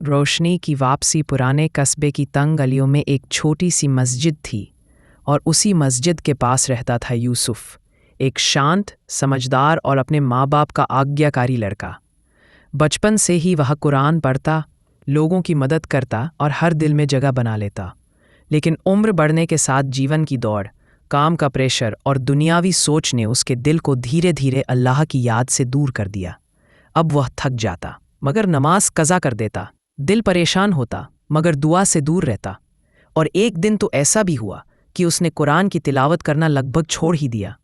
रोशनी की वापसी। पुराने कस्बे की तंग गलियों में एक छोटी सी मस्जिद थी और उसी मस्जिद के पास रहता था यूसुफ, एक शांत, समझदार और अपने माँ बाप का आज्ञाकारी लड़का। बचपन से ही वह कुरान पढ़ता, लोगों की मदद करता और हर दिल में जगह बना लेता। लेकिन उम्र बढ़ने के साथ जीवन की दौड़, काम का प्रेशर और दुनियावी सोच ने उसके दिल को धीरे धीरे अल्लाह की याद से दूर कर दिया। अब वह थक जाता मगर नमाज कज़ा कर देता, दिल परेशान होता मगर दुआ से दूर रहता। और एक दिन तो ऐसा भी हुआ कि उसने कुरान की तिलावत करना लगभग छोड़ ही दिया।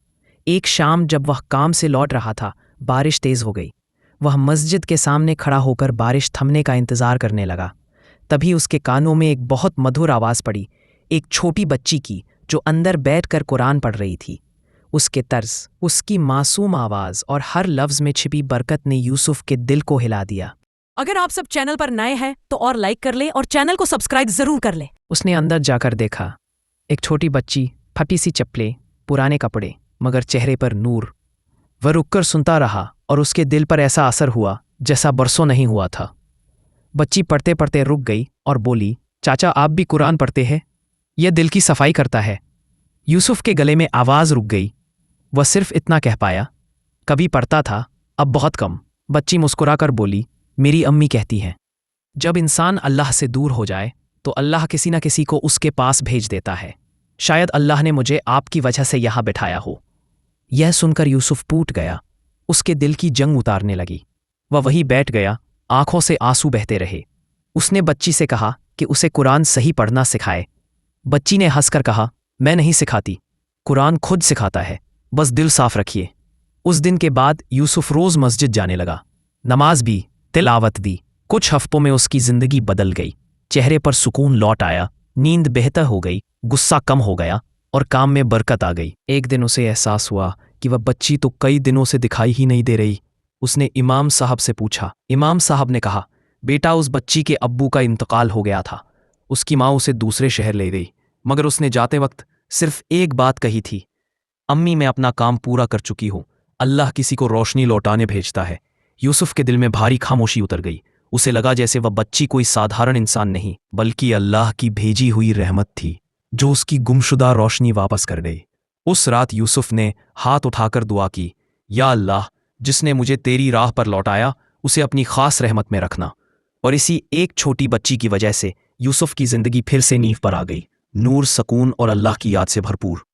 एक शाम जब वह काम से लौट रहा था, बारिश तेज हो गई। वह मस्जिद के सामने खड़ा होकर बारिश थमने का इंतजार करने लगा। तभी उसके कानों में एक बहुत मधुर आवाज़ पड़ी, एक छोटी बच्ची की जो अंदर बैठकर कुरान पढ़ रही थी। उसके तर्ज, उसकी मासूम आवाज़ और हर लफ्ज़ में छिपी बरकत ने यूसुफ के दिल को हिला दिया। अगर आप सब चैनल पर नए हैं तो और लाइक कर ले और चैनल को सब्सक्राइब जरूर कर ले। उसने अंदर जाकर देखा, एक छोटी बच्ची, फटी सी चप्पलें, पुराने कपड़े, मगर चेहरे पर नूर। वह रुककर सुनता रहा और उसके दिल पर ऐसा असर हुआ जैसा बरसों नहीं हुआ था। बच्ची पढ़ते पढ़ते रुक गई और बोली, चाचा आप भी कुरान पढ़ते हैं? यह दिल की सफाई करता है। यूसुफ के गले में आवाज़ रुक गई। वह सिर्फ इतना कह पाया, कभी पढ़ता था, अब बहुत कम। बच्ची मुस्कुराकर बोली, मेरी अम्मी कहती हैं, जब इंसान अल्लाह से दूर हो जाए तो अल्लाह किसी न किसी को उसके पास भेज देता है। शायद अल्लाह ने मुझे आपकी वजह से यहाँ बिठाया हो। यह सुनकर यूसुफ फूट गया। उसके दिल की जंग उतारने लगी। वह वहीं बैठ गया, आंखों से आंसू बहते रहे। उसने बच्ची से कहा कि उसे कुरान सही पढ़ना सिखाए। बच्ची ने हंसकर कहा, मैं नहीं सिखाती, कुरान खुद सिखाता है, बस दिल साफ रखिए। उस दिन के बाद यूसुफ रोज़ मस्जिद जाने लगा, नमाज भी, तिलावत भी। कुछ हफ्तों में उसकी जिंदगी बदल गई। चेहरे पर सुकून लौट आया, नींद बेहतर हो गई, गुस्सा कम हो गया और काम में बरकत आ गई। एक दिन उसे एहसास हुआ कि वह बच्ची तो कई दिनों से दिखाई ही नहीं दे रही। उसने इमाम साहब से पूछा। इमाम साहब ने कहा, बेटा उस बच्ची के अब्बू का इंतकाल हो गया था। उसकी माँ उसे दूसरे शहर ले गई, मगर उसने जाते वक्त सिर्फ एक बात कही थी, अम्मी मैं अपना काम पूरा कर चुकी हूँ, अल्लाह किसी को रोशनी लौटाने भेजता है। यूसुफ के दिल में भारी खामोशी उतर गई। उसे लगा जैसे वह बच्ची कोई साधारण इंसान नहीं बल्कि अल्लाह की भेजी हुई रहमत थी जो उसकी गुमशुदा रोशनी वापस कर गई। उस रात यूसुफ ने हाथ उठाकर दुआ की, या अल्लाह, जिसने मुझे तेरी राह पर लौटाया उसे अपनी खास रहमत में रखना। और इसी एक छोटी बच्ची की वजह से यूसुफ की जिंदगी फिर से नींव पर आ गई, नूर, सकून और अल्लाह की याद से भरपूर।